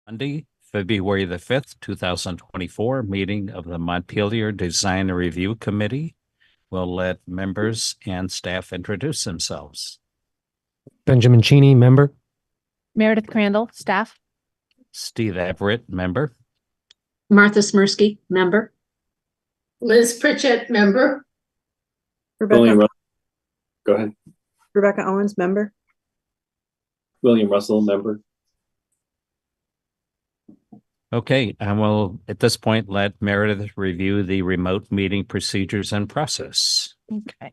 Monday, February the 5th, 2024, meeting of the Montpelier Design Review Committee. We'll let members and staff introduce themselves. Benjamin Cheney, member. Meredith Crandall, staff. Steve Everett, member. Martha Smirsky, member. Liz Pritchett, member. Go ahead. Rebecca Owens, member. William Russell, member. Okay, and we'll at this point let Meredith review the remote meeting procedures and process. Okay.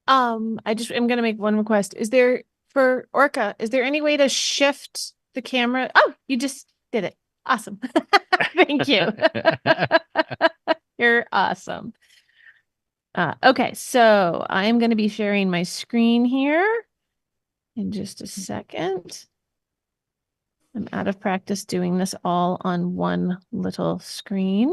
I'm going to make one request. Is there, for ORCA, is there any way to shift the camera? Oh, you just did it. Awesome. Thank you. You're awesome. Okay, so I'm going to be sharing my screen here in just a second. I'm out of practice doing this all on one little screen.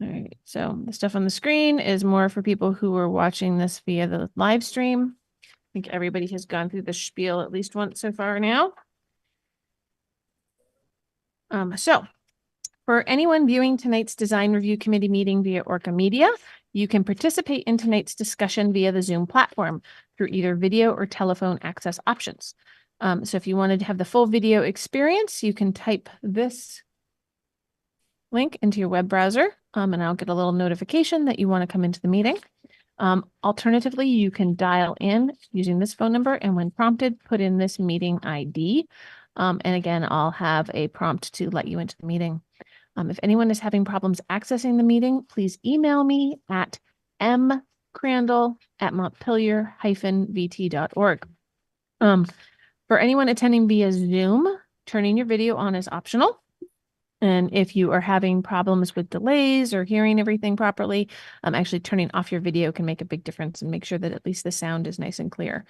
All right, so the stuff on the screen is more for people who are watching this via the live stream. I think everybody has gone through the spiel at least once so far now. So for anyone viewing tonight's Design Review Committee meeting via ORCA Media, you can participate in tonight's discussion via the Zoom platform through either video or telephone access options. So if you wanted to have the full video experience, you can type this link into your web browser, and I'll get a little notification that you want to come into the meeting. Alternatively, you can dial in using this phone number, and when prompted, put in this meeting ID. And again, I'll have a prompt to let you into the meeting. If anyone is having problems accessing the meeting, please email me at mcrandall@montpelier-vt.org. For anyone attending via Zoom, turning your video on is optional. And if you are having problems with delays or hearing everything properly, actually turning off your video can make a big difference and make sure that at least the sound is nice and clear.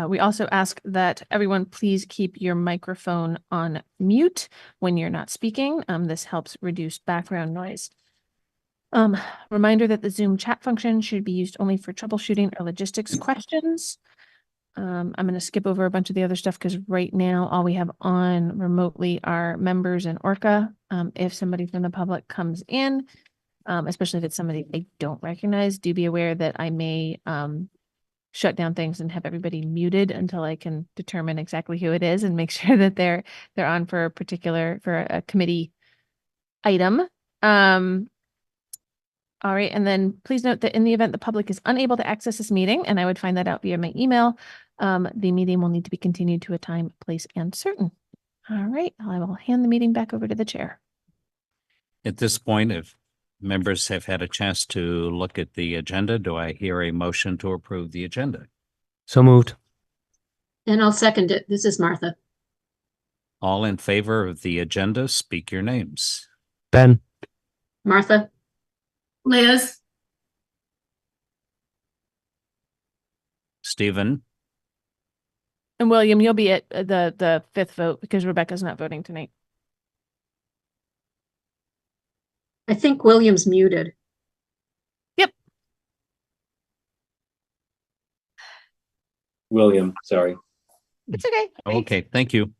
We also ask that everyone please keep your microphone on mute when you're not speaking. This helps reduce background noise. Reminder that the Zoom chat function should be used only for troubleshooting or logistics questions. I'm going to skip over a bunch of the other stuff because right now all we have on remotely are members and ORCA. If somebody from the public comes in, especially if it's somebody I don't recognize, do be aware that I may shut down things and have everybody muted until I can determine exactly who it is and make sure that they're on for a committee item. All right, and then please note that in the event the public is unable to access this meeting, and I would find that out via my email, the meeting will need to be continued to a time, place, and certain. All right, I will hand the meeting back over to the chair. At this point, if members have had a chance to look at the agenda, do I hear a motion to approve the agenda? So moved. And I'll second it. This is Martha. All in favor of the agenda, speak your names. Ben. Martha. Liz. Stephen. And William, you'll be at the fifth vote because Rebecca's not voting tonight. I think William's muted. Yep. William, sorry. It's okay. Okay, thank you.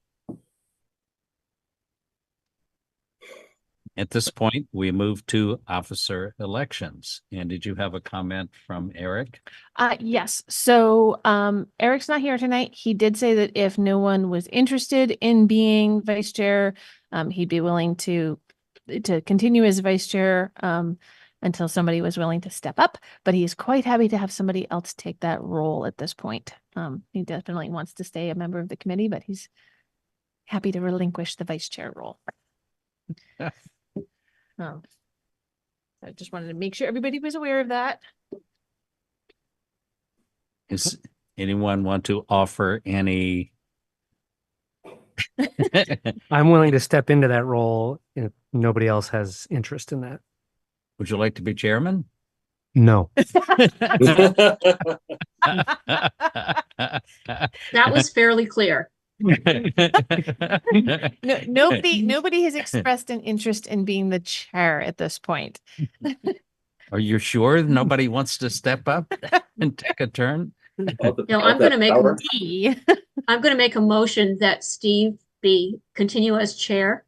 At this point, we move to officer elections. And did you have a comment from Eric? Yes. So Eric's not here tonight. He did say that if no one was interested in being vice chair, he'd be willing to continue as vice chair until somebody was willing to step up. But he's quite happy to have somebody else take that role at this point. He definitely wants to stay a member of the committee, but he's happy to relinquish the vice chair role. I just wanted to make sure everybody was aware of that. Does anyone want to offer any? I'm willing to step into that role if nobody else has interest in that. Would you like to be chairman? No. That was fairly clear. Nobody has expressed an interest in being the chair at this point. Are you sure nobody wants to step up and take a turn? No, All I'm that gonna make, power. I'm gonna make a motion that Steve be continue as chair.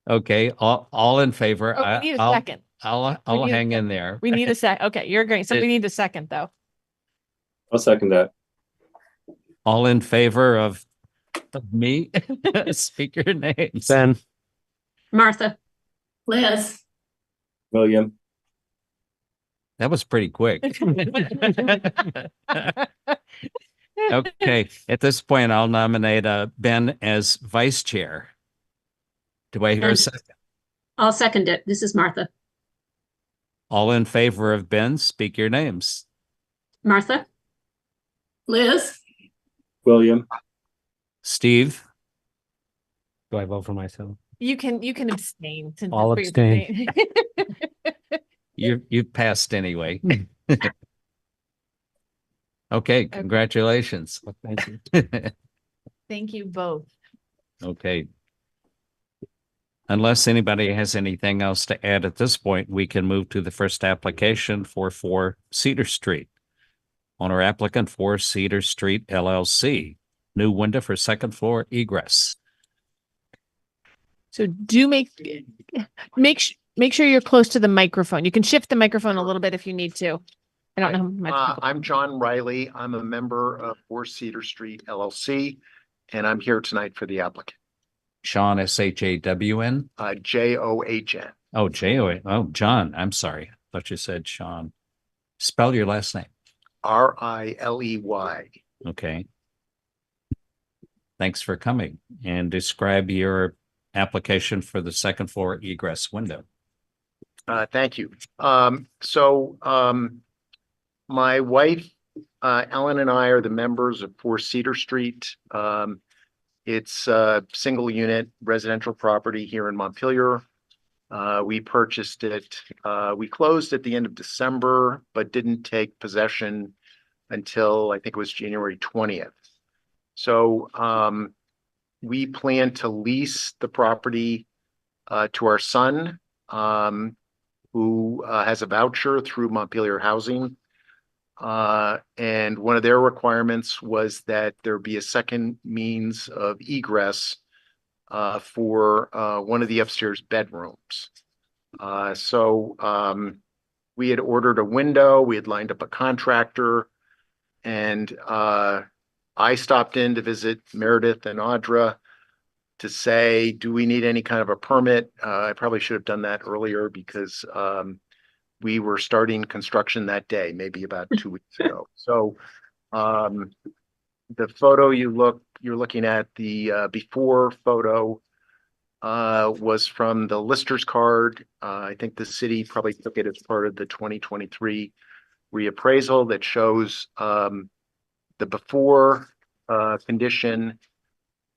Okay, all in favor? Oh, we need a I'll- second. I'll need a hang in second. there. We need a sec. Okay, you're agreeing. So we need a second though. I'll second that. All in favor of me? Speak your names. Ben, Martha, Liz, William, That was pretty quick. Okay, at this point, I'll nominate Ben as vice chair. Do I hear a And- second? I'll second it. This is Martha. All in favor of Ben, speak your names. Martha, Liz, William, Steve, do I vote for myself? You can abstain. since I'll it's for your abstain. you passed anyway. Okay, congratulations. Thank you. Thank you both. Okay. Unless anybody has anything else to add at this point, we can move to the first application for 4 Cedar Street. Owner applicant 4 Cedar Street LLC, new window for second floor egress. So do make sure you're close to the microphone. You can shift the microphone a little bit if you need to. I don't know how much. I'm John Riley. I'm a member of 4 Cedar Street LLC, and I'm here tonight for the applicant, Sean, SHAWN. JOHN. Oh, J-O-A. Oh, John. I'm sorry. I thought you said Sean. Spell your last name. RILEY. Okay. Thanks for coming and describe your application for the second floor egress window. Thank you. My wife, Ellen, and I are the members of 4 Cedar Street. It's a single unit residential property here in Montpelier. We purchased it. We closed at the end of December, but didn't take possession until I think it was January 20th. So we plan to lease the property to our son, who has a voucher through Montpelier Housing. And one of their requirements was that there be a second means of egress for one of the upstairs bedrooms. We had ordered a window, we had lined up a contractor, and I stopped in to visit Meredith and Audra to say, do we need any kind of a permit? I probably should have done that earlier because we were starting construction that day, maybe about 2 weeks ago. So the photo you're looking at, the before photo was from the lister's card. I think the city probably took it as part of the 2023 reappraisal that shows the before condition.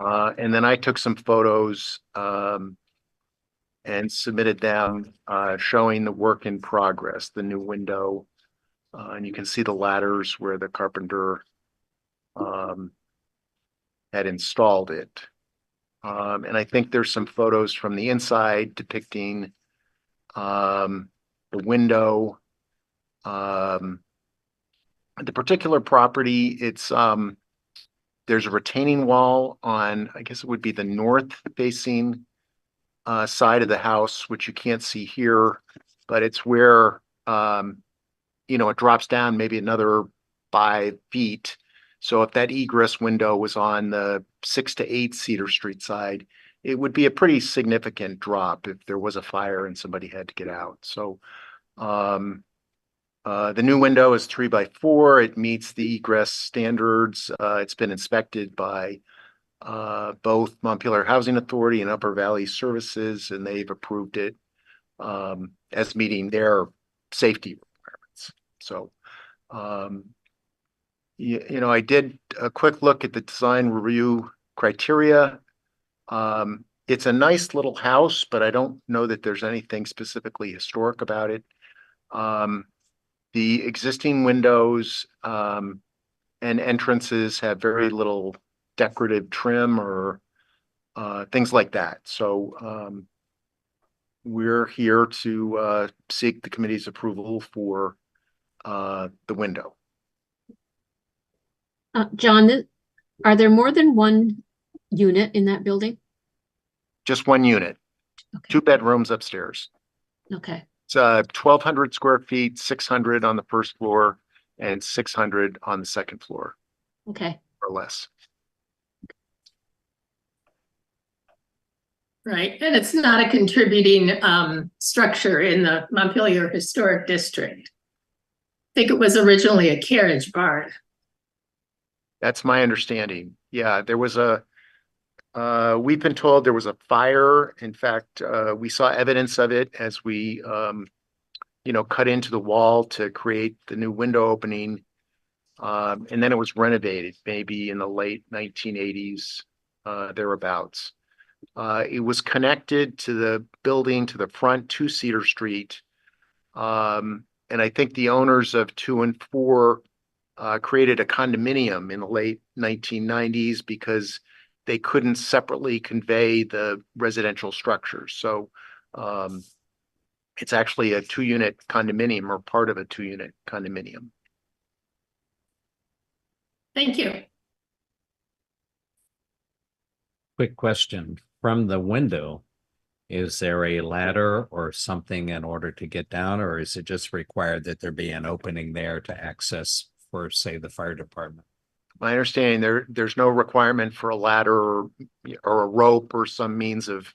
And then I took some photos and submitted them showing the work in progress, the new window. And you can see the ladders where the carpenter had installed it. And I think there's some photos from the inside depicting the window. The particular property, it's there's a retaining wall on, I guess it would be the north facing side of the house, which you can't see here, but it's where it drops down maybe another 5 feet. So if that egress window was on the 6 to 8 Cedar Street side, it would be a pretty significant drop if there was a fire and somebody had to get out. So the new window is 3x4. It meets the egress standards. It's been inspected by both Montpelier Housing Authority and Upper Valley Services, and they've approved it as meeting their safety requirements. So, I did a quick look at the design review criteria. It's a nice little house, but I don't know that there's anything specifically historic about it. The existing windows and entrances have very little decorative trim or things like that. So we're here to seek the committee's approval for the window. John, are there more than one unit in that building? Just one unit, Okay, 2 bedrooms upstairs. okay, It's 1,200 square feet, 600 on the first floor and 600 on the second floor, okay. or less. Right, and it's not a contributing structure in the Montpelier Historic District. I think it was originally a carriage barn. That's my understanding. Yeah, there was we've been told there was a fire. In fact, we saw evidence of it as we, cut into the wall to create the new window opening. And then it was renovated maybe in the late 1980s, thereabouts. It was connected to the building to the front to Cedar Street. And I think the owners of 2 and 4 created a condominium in the late 1990s because they couldn't separately convey the residential structures. So it's actually a 2-unit condominium or part of a 2-unit condominium. Thank you. Quick question. From the window, is there a ladder or something in order to get down, or is it just required that there be an opening there to access for, say, the fire department? My understanding, there's no requirement for a ladder or a rope or some means of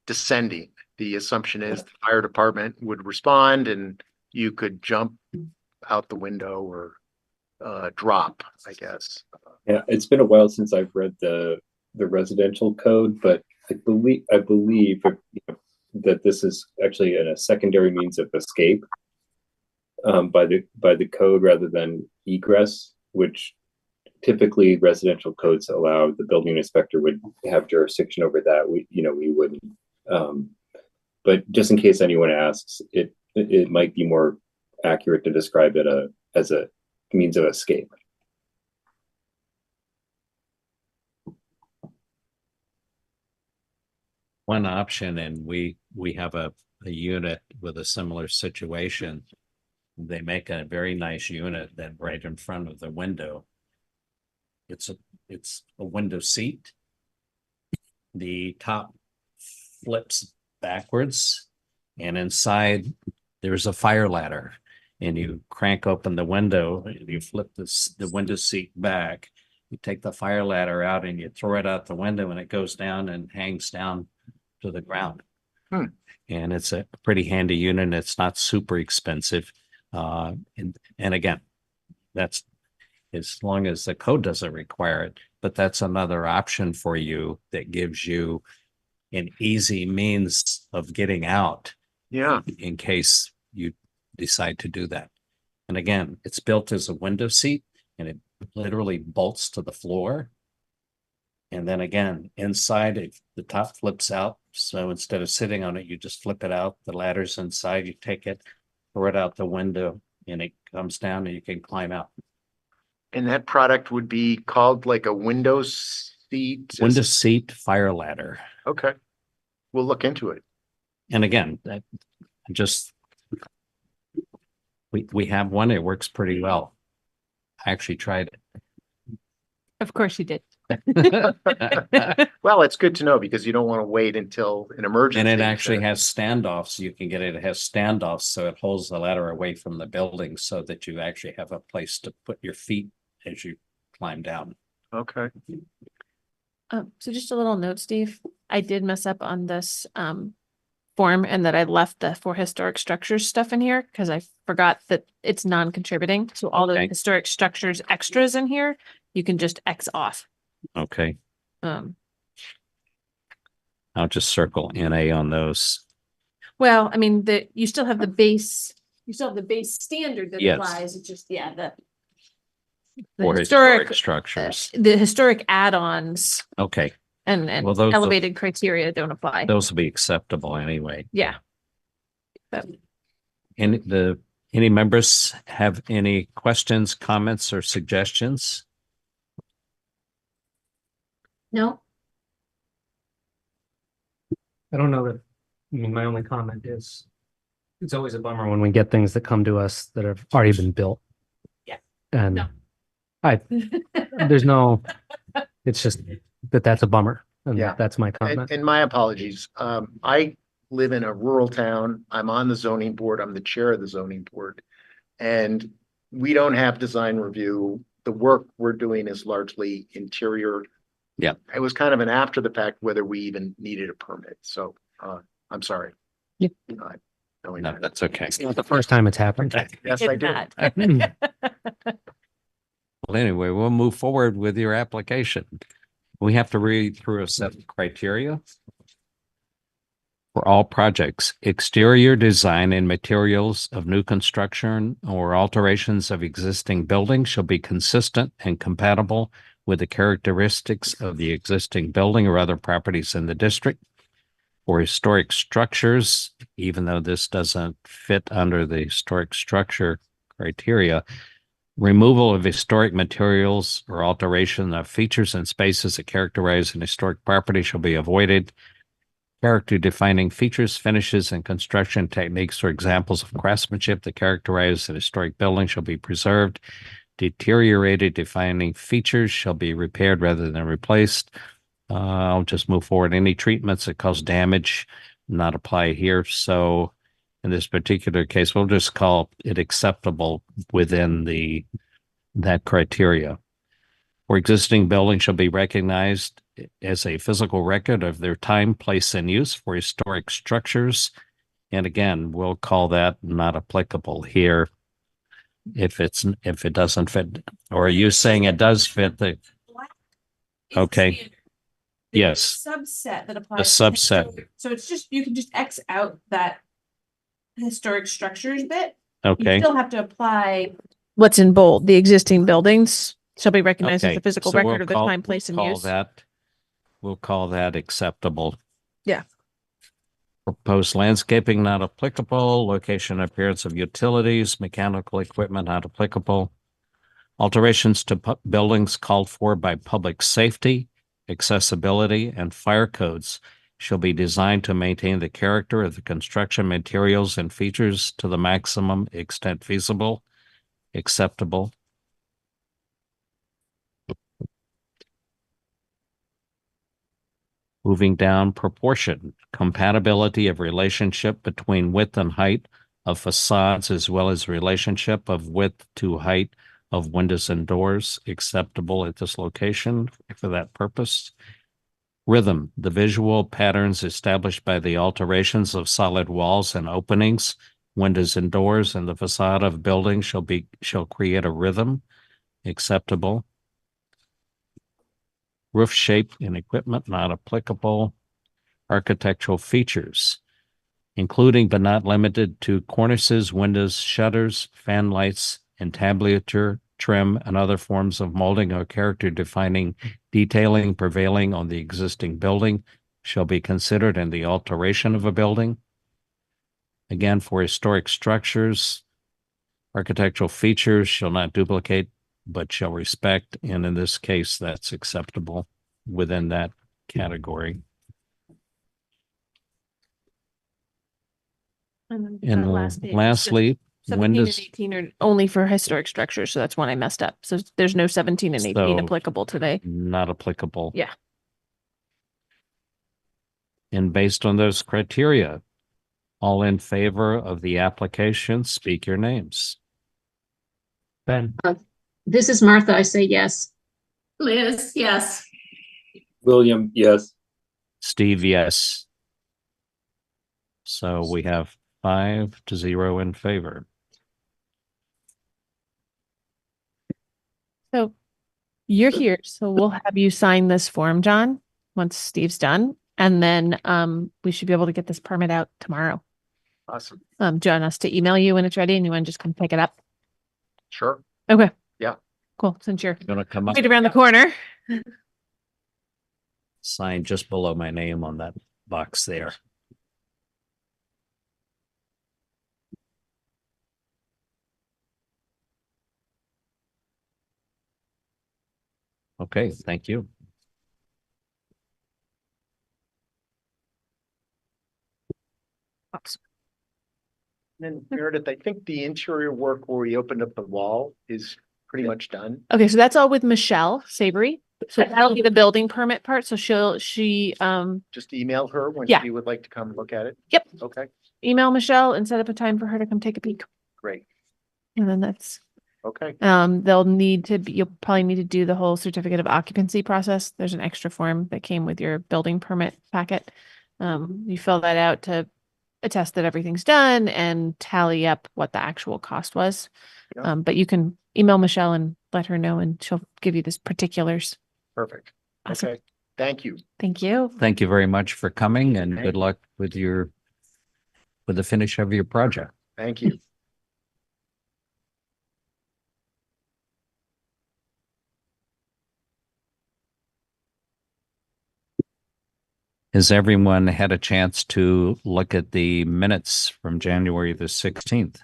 descending. The assumption is the fire department would respond and you could jump out the window or drop, I guess. Yeah, it's been a while since I've read the residential code, but I believe that this is actually a secondary means of escape by the code rather than egress, which typically residential codes allow. The building inspector would have jurisdiction over that. We wouldn't. But just in case anyone asks, it might be more accurate to describe it as a means of escape. One option, and we have a unit with a similar situation. They make a very nice unit that right in front of the window. It's a window seat. The top flips backwards, and inside there's a fire ladder. And you crank open the window, and you flip the window seat back. You take the fire ladder out and you throw it out the window, and it goes down and hangs down to the ground. And it's a pretty handy unit. It's not super expensive. And again, that's as long as the code doesn't require it, but that's another option for you that gives you an easy means of getting out. Yeah. In case you decide to do that. And again, it's built as a window seat and it literally bolts to the floor. And then again, inside the top flips out. So instead of sitting on it, you just flip it out. The ladder's inside, you take it, throw it out the window, and it comes down and you can climb out. And that product would be called like a window seat? Window seat fire ladder. Okay. We'll look into it. And again, that just we have one, it works pretty well. I actually tried Of course you did. it. Well, it's good to know because you don't want to wait until an emergency. And it actually has standoffs. You can get it. It has standoffs, so it holds the ladder away from the building so that you actually have a place to put your feet as you climb down. Okay. So just a little note, Steve, I did mess up on this form and that I left the for historic structures stuff in here because I forgot that it's non-contributing. So all the Okay. historic structures extras in here, you can just X off. Okay, Well, I'll just circle NA on those. I mean, you still have the base standard that Yes. applies. It's just, the For historic structures. the historic add-ons Okay, and Well, those- elevated criteria don't apply. those will be acceptable anyway. Yeah. But Any members have any questions, comments, or suggestions? No? I don't know that mean, my only comment is it's always a bummer when we get things that come to us that have already been built. Yeah. And No. there's no, it's just that's a bummer. And Yeah. that's my comment. And my apologies. I live in a rural town. I'm on the zoning board. I'm the chair of the zoning board. And we don't have design review. The work we're doing is largely interior. Yeah. It was kind of an after the fact whether we even needed a permit. So I'm sorry. Yeah. Knowing No, that. that's okay. It's not the first time it's happened. Yes, It's I did. not. Well, anyway, we'll move forward with your application. We have to read through a set of criteria for all projects. Exterior design and materials of new construction or alterations of existing buildings shall be consistent and compatible with the characteristics of the existing building or other properties in the district. For historic structures, even though this doesn't fit under the historic structure criteria, removal of historic materials or alteration of features and spaces that characterize an historic property shall be avoided. Character defining features, finishes, and construction techniques or examples of craftsmanship that characterize an historic building shall be preserved. Deteriorated defining features shall be repaired rather than replaced. I'll just move forward. Any treatments that cause damage not apply here. So in this particular case, we'll just call it acceptable within that criteria. For existing buildings shall be recognized as a physical record of their time, place, and use. For historic structures, and again, we'll call that not applicable here if it doesn't fit. Or are you saying it does fit the? Okay. Yes. Subset that The applies. to subset. historic- So it's just, you can just X out that historic structures bit. You Okay. still have to apply. What's in bold, the existing buildings shall be recognized as Okay, a physical so record we'll of the call- time, place, and call use. We'll call that acceptable. Yeah. Proposed landscaping not applicable. Location and appearance of utilities, mechanical equipment not applicable. Alterations to buildings called for by public safety, accessibility, and fire codes shall be designed to maintain the character of the construction materials and features to the maximum extent feasible, acceptable. Moving down, proportion, compatibility of relationship between width and height of facades as well as relationship of width to height of windows and doors, acceptable at this location for that purpose. Rhythm, the visual patterns established by the alterations of solid walls and openings, windows and doors, and the facade of buildings shall create a rhythm, acceptable. Roof shape and equipment not applicable. Architectural features, including but not limited to cornices, windows, shutters, fan lights, entablature, trim, and other forms of molding or character defining detailing prevailing on the existing building shall be considered in the alteration of a building. Again, for historic structures, architectural features shall not duplicate but shall respect, and in this case, that's acceptable within that category. And And that last page is just lastly, 17 and windows. 18 are only for historic structures, so that's one I messed up. So there's no 17 and 18 So- applicable today. Not applicable. Yeah. And based on those criteria, all in favor of the application, speak your names. Ben, This is Martha. I say yes. Liz, yes. William, yes. Steve, yes. So we have 5-0 in favor. So you're here, so we'll have you sign this form, John, once Steve's done. And then we should be able to get this permit out tomorrow. Awesome. Do you want us to email you when it's ready and you want to just come pick it up? Sure. Okay. Yeah. Cool. Since you're Gonna come up, right around the corner. sign just below my name on that box there. Okay, thank you. Then Meredith, I think the interior work where we opened up the wall is pretty much done. Okay, so that's all with Michelle Savory. So that'll be the building permit part. So she Just email her when Yeah. she would like to come look at it. Yep. Okay, email Michelle and set up a time for her to come take a peek. great. And then that's Okay, you'll probably need to do the whole certificate of occupancy process. There's an extra form that came with your building permit packet. You fill that out to attest that everything's done and tally up what the actual cost was. Yeah. But you can email Michelle and let her know and she'll give you the particulars. perfect. Awesome. Okay, thank you. Thank you. Thank you very much for coming and Thank good you. luck with the finish of your project. Thank you. Has everyone had a chance to look at the minutes from January the 16th?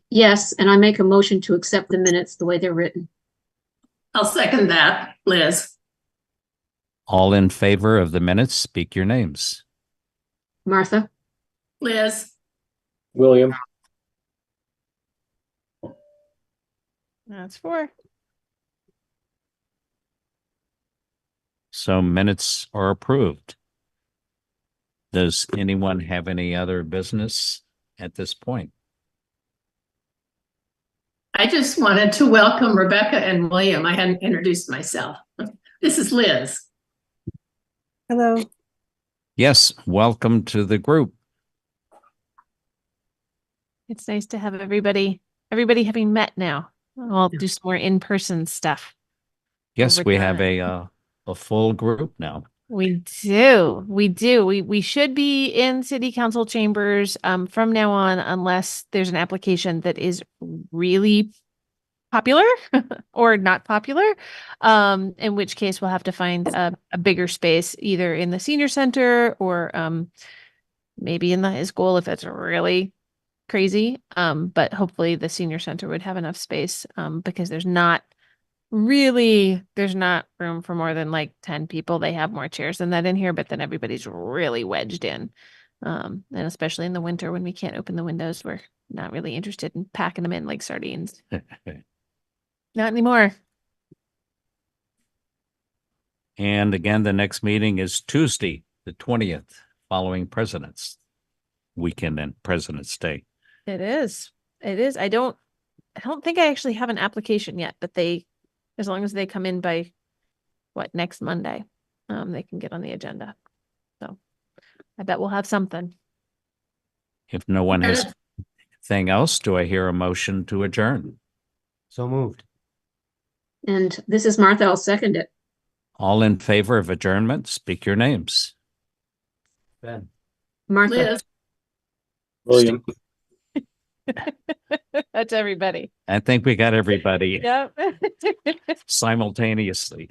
Yes, and I make a motion to accept the minutes the way they're written. I'll second that, Liz. All in favor of the minutes, speak your names. Martha, Liz, William, That's 4. So minutes are approved. Does anyone have any other business at this point? I just wanted to welcome Rebecca and William. I hadn't introduced myself. This is Liz. Hello. Yes, welcome to the group. It's nice to have everybody having met now. I'll do some more in-person stuff. Yes, Over we have time. a full group now. We do. We should be in city council chambers from now on, unless there's an application that is really popular or not popular. In which case we'll have to find a bigger space either in the senior center or maybe in the high school if it's really crazy. But hopefully the senior center would have enough space because there's not room for more than like 10 people. They have more chairs than that in here, but then everybody's really wedged in. And especially in the winter when we can't open the windows, we're not really interested in packing them in like sardines. Not anymore. And again, the next meeting is Tuesday, the 20th, following President's Weekend and President's Day. It is. I don't think I actually have an application yet, but as long as they come in by next Monday, they can get on the agenda. So I bet we'll have something. If no one has anything else, do I hear a motion to adjourn? So moved. and this is Martha. I'll second it. All in favor of adjournment, speak your names. Ben. Martha, Liz, William. That's everybody. I think we got everybody Yep. simultaneously.